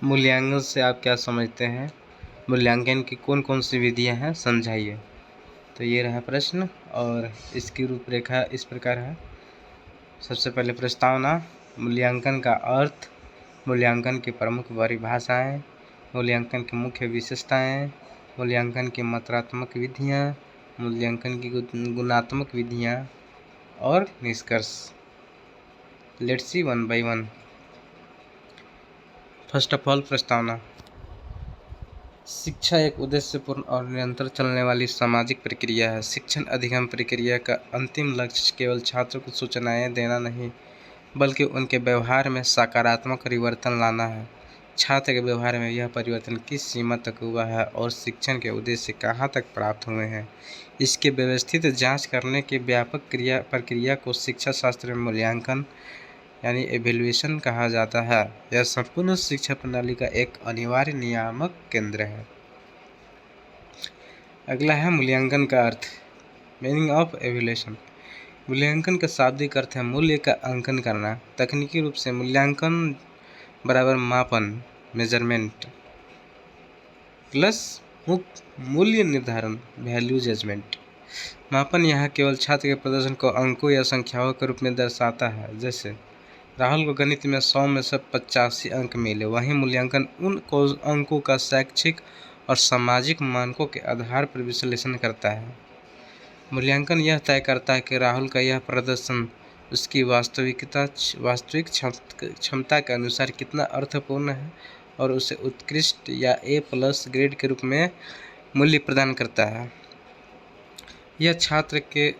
मूल्यांकन से आप क्या समझते हैं? मूल्यांकन की कौन कौन सी विधियां हैं, समझाइए। तो ये रहा प्रश्न और इसकी रूपरेखा इस प्रकार है। सबसे पहले प्रस्तावना, मूल्यांकन का अर्थ, मूल्यांकन की प्रमुख परिभाषाएं, मूल्यांकन की मुख्य विशेषताएं, मूल्यांकन की मात्रात्मक विधियां, मूल्यांकन की गुणात्मक विधियां और निष्कर्ष। Let's see one by one. First of all, प्रस्तावना। शिक्षा एक उद्देश्यपूर्ण और निरंतर चलने वाली सामाजिक प्रक्रिया है। शिक्षण अधिगम प्रक्रिया का अंतिम लक्ष्य केवल छात्रों को सूचनाएं देना नहीं, बल्कि उनके व्यवहार में सकारात्मक परिवर्तन लाना है। छात्र के व्यवहार में यह परिवर्तन किस सीमा तक हुआ है और शिक्षण के उद्देश्य कहाँ तक प्राप्त हुए हैं, इसकी व्यवस्थित जांच करने की व्यापक प्रक्रिया को शिक्षा शास्त्र में मूल्यांकन यानी एवेल्युएशन कहा जाता है। यह संपूर्ण शिक्षा प्रणाली का एक अनिवार्य नियामक केंद्र है। अगला है मूल्यांकन का अर्थ, मीनिंग ऑफ एवेल्युएशन। मूल्यांकन का शाब्दिक अर्थ है मूल्य का अंकन करना। तकनीकी रूप से मूल्यांकन बराबर मापन, मेजरमेंट, प्लस मूल्य निर्धारण, वैल्यू जजमेंट। मापन यहाँ केवल छात्र के प्रदर्शन को अंकों या संख्याओं के रूप में दर्शाता है। जैसे राहुल को गणित में 100 में से 85 अंक मिले। वहीं मूल्यांकन उन अंकों का शैक्षिक और सामाजिक मानकों के आधार पर विश्लेषण करता है। मूल्यांकन यह तय करता है कि राहुल का यह प्रदर्शन उसकी वास्तविक क्षमता के अनुसार कितना अर्थपूर्ण है और उसे उत्कृष्ट या A+ ग्रेड के रूप में मूल्य प्रदान करता है। यह छात्र के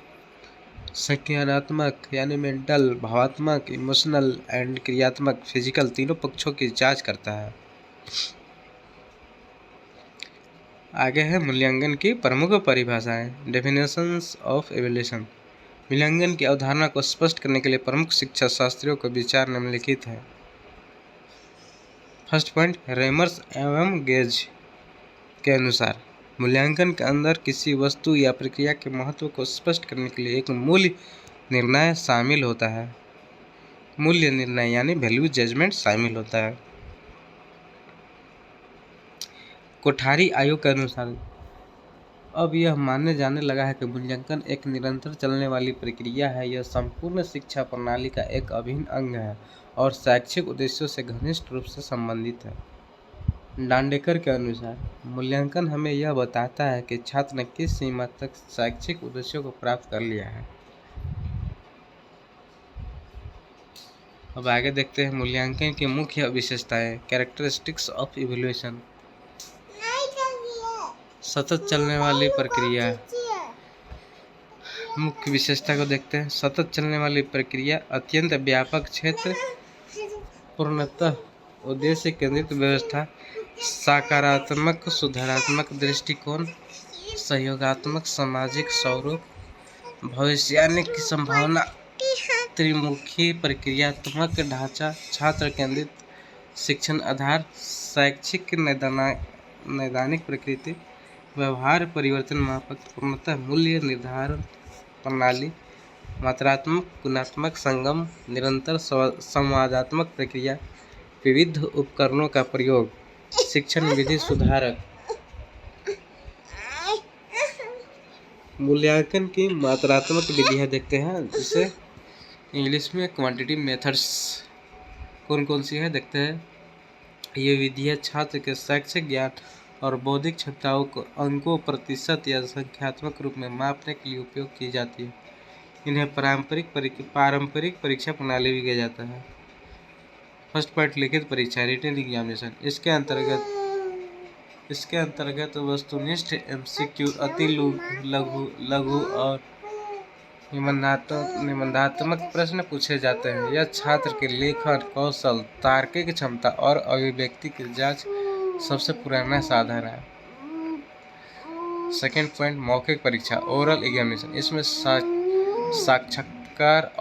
संज्ञानात्मक यानी मेंटल, भावात्मक, इमोशनल एंड क्रियात्मक, फिजिकल तीनों पक्षों की जांच करता है। आगे है मूल्यांकन की प्रमुख परिभाषाएं, डेफिनेशंस ऑफ एवेल्युएशन। मूल्यांकन की अवधारणा को स्पष्ट करने के लिए प्रमुख शिक्षा शास्त्रियों का विचार निम्नलिखित है। फर्स्ट पॉइंट, रेमर्स एवं गेज के अनुसार मूल्यांकन के अंदर किसी वस्तु या प्रक्रिया के महत्व को स्पष्ट करने के लिए एक मूल्य निर्णय शामिल होता है। मूल्य निर्णय यानी वैल्यू जजमेंट शामिल होता है। कोठारी आयोग के अनुसार अब यह मानने जाने लगा है कि मूल्यांकन एक निरंतर चलने वाली प्रक्रिया है। यह संपूर्ण शिक्षा प्रणाली का एक अभिन्न अंग है और शैक्षिक उद्देश्यों से घनिष्ठ रूप से संबंधित है। डांडेकर के अनुसार मूल्यांकन हमें यह बताता है कि छात्र ने किस सीमा तक शैक्षिक उद्देश्यों को प्राप्त कर लिया है। अब आगे देखते हैं मूल्यांकन की मुख्य विशेषताएं, कैरेक्टरिस्टिक्स ऑफ इवैल्यूएशन। सतत चलने वाली प्रक्रिया, मुख्य विशेषता को देखते हैं। सतत चलने वाली प्रक्रिया, अत्यंत व्यापक क्षेत्र, पूर्णतः उद्देश्य केंद्रित व्यवस्था, सकारात्मक सुधारात्मक दृष्टिकोण, सहयोगात्मक सामाजिक स्वरूप, भविष्यवाणी की संभावना, त्रिमुखी प्रक्रियात्मक ढांचा, छात्र केंद्रित शिक्षण आधार, शैक्षिक नैदानिक प्रकृति, व्यवहार परिवर्तन मापक, पूर्णतः मूल्य निर्धारण प्रणाली, मात्रात्मक गुणात्मक संगम, निरंतर संवादात्मक प्रक्रिया, विविध उपकरणों का प्रयोग, शिक्षण विधि सुधारक। मूल्यांकन की मात्रात्मक विधियां देखते हैं, जिसे इंग्लिश में क्वांटिटेटिव मेथड्स कौन कौन सी है देखते हैं। ये विधियां छात्र के शैक्षिक ज्ञान और बौद्धिक क्षमताओं को अंकों, प्रतिशत या संख्यात्मक रूप में मापने के लिए उपयोग की जाती है। इन्हें पारंपरिक परीक्षा प्रणाली भी कहा जाता है। फर्स्ट पॉइंट, लिखित परीक्षा, रिटन एग्जामिनेशन। इसके अंतर्गत वस्तुनिष्ठ MCQ, अति लघु और निबंधात्मक प्रश्न पूछे जाते हैं। यह छात्र के लेखन कौशल, तार्किक क्षमता और अभिव्यक्ति की जांच सबसे पुराना साधन है। सेकेंड पॉइंट, मौखिक परीक्षा, ओरल एग्जामिनेशन। इसमें साक्षात्कार,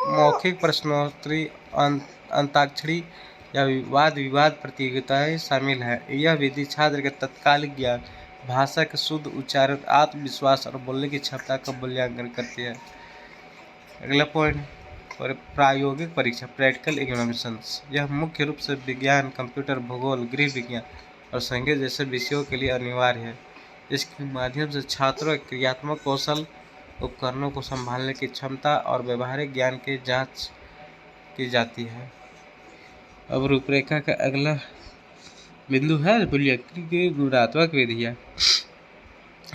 मौखिक प्रश्नोत्तरी, अंताक्षरी या वाद विवाद प्रतियोगिताएं शामिल है। यह विधि छात्र के तत्कालिक ज्ञान, भाषा के शुद्ध उच्चारण, आत्मविश्वास और बोलने की क्षमता का मूल्यांकन करती है। अगला पॉइंट, और प्रायोगिक परीक्षा प्रैक्टिकल एग्जामिनेशंस, यह मुख्य रूप से विज्ञान, कंप्यूटर, भूगोल, गृह विज्ञान और संगीत जैसे विषयों के लिए अनिवार्य है। इसके माध्यम से छात्रों के क्रियात्मक कौशल, उपकरणों को संभालने की क्षमता और व्यवहारिक ज्ञान की जांच की जाती है। अब रूपरेखा का अगला बिंदु है मूल्यांकन की गुणात्मक विधियाँ।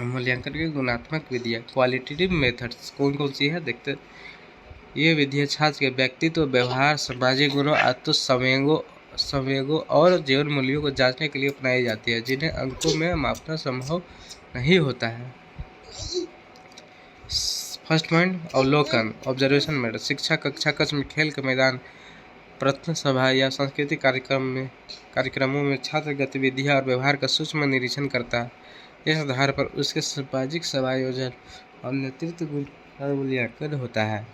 मूल्यांकन की गुणात्मक विधियाँ क्वालिटेटिव मेथड्स कौन कौन सी है देखते। ये विधियाँ छात्र के व्यक्तित्व, व्यवहार, सामाजिक गुणों, संवेगों और जीवन मूल्यों को जांचने के लिए अपनाई जाती है, जिन्हें अंकों में मापना संभव नहीं होता है। फर्स्ट पॉइंट अवलोकन ऑब्जर्वेशन मेथड। शिक्षा कक्षा कक्ष में, खेल के मैदान, प्रार्थना सभा या सांस्कृतिक कार्यक्रमों में छात्र गतिविधियाँ और व्यवहार का सूक्ष्म निरीक्षण करता है। इस आधार पर उसके सामाजिक समायोजन और नेतृत्व गुण का मूल्यांकन होता है।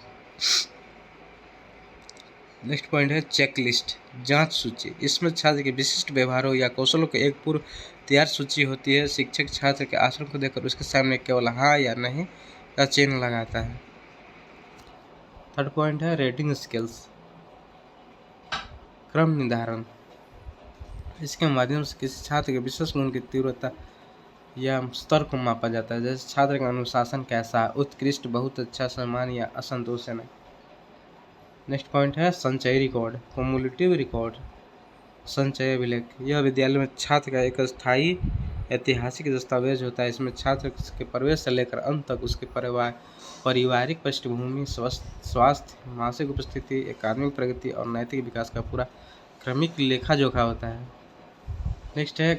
नेक्स्ट पॉइंट है चेकलिस्ट जांच सूची। इसमें छात्र के विशिष्ट व्यवहारों या कौशलों की एक पूर्व तैयार सूची होती है। शिक्षक छात्र के आचरण को देखकर उसके सामने केवल हाँ या नहीं का चिन्ह लगाता है। थर्ड पॉइंट है रेटिंग स्केल्स क्रम निर्धारण। इसके माध्यम से किसी छात्र के विशेष गुण की तीव्रता या स्तर को मापा जाता है, जैसे छात्र का अनुशासन कैसा, उत्कृष्ट, बहुत अच्छा, सामान्य या असंतोषजनक। नेक्स्ट पॉइंट है संचयी रिकॉर्ड कम्युलेटिव रिकॉर्ड। संचय अभिलेख यह विद्यालय में छात्र का एक स्थायी ऐतिहासिक दस्तावेज होता है। इसमें छात्र के प्रवेश से लेकर अंत तक उसके पारिवारिक पृष्ठभूमि, स्वास्थ्य, मानसिक उपस्थिति, अकादमिक प्रगति और नैतिक विकास का पूरा क्रमिक लेखा जोखा होता है। नेक्स्ट है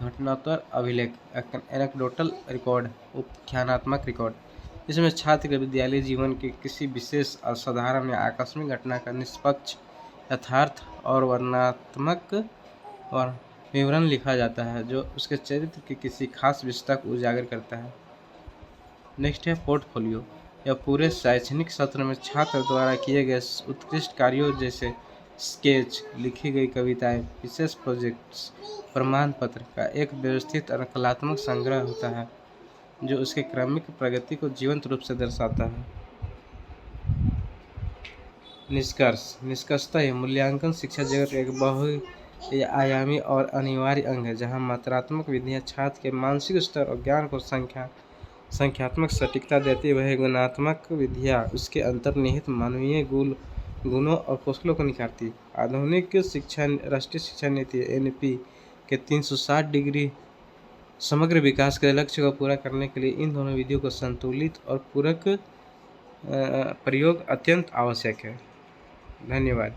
घटनात्मक अभिलेख एनेक्डोटल रिकॉर्ड उपाख्यानात्मक रिकॉर्ड। इसमें छात्र के विद्यालय जीवन के किसी विशेष, असाधारण या आकस्मिक घटना का निष्पक्ष, यथार्थ और वर्णनात्मक और विवरण लिखा जाता है, जो उसके चरित्र के किसी खास विषय को उजागर करता है। नेक्स्ट है पोर्टफोलियो। यह पूरे शैक्षणिक सत्र में छात्र द्वारा किए गए उत्कृष्ट कार्यों जैसे स्केच, लिखी गई कविताएं, विशेष प्रोजेक्ट्स, प्रमाण पत्र का एक व्यवस्थित और कलात्मक संग्रह होता है, जो उसके क्रमिक प्रगति को जीवंत रूप से दर्शाता है। निष्कर्षतः यह मूल्यांकन शिक्षा जगत का एक बहुआयामी और अनिवार्य अंग है, जहाँ मात्रात्मक विधियाँ छात्र के मानसिक स्तर और ज्ञान को संख्यात्मक सटीकता देती है, वह गुणात्मक विधियाँ उसके अंतर्निहित मानवीय गुणों और कौशलों को निखारती है। आधुनिक राष्ट्रीय शिक्षा नीति (NP) के 360 डिग्री समग्र विकास के लक्ष्य को पूरा करने के लिए इन दोनों विधियों का संतुलित और पूरक प्रयोग अत्यंत आवश्यक है। धन्यवाद।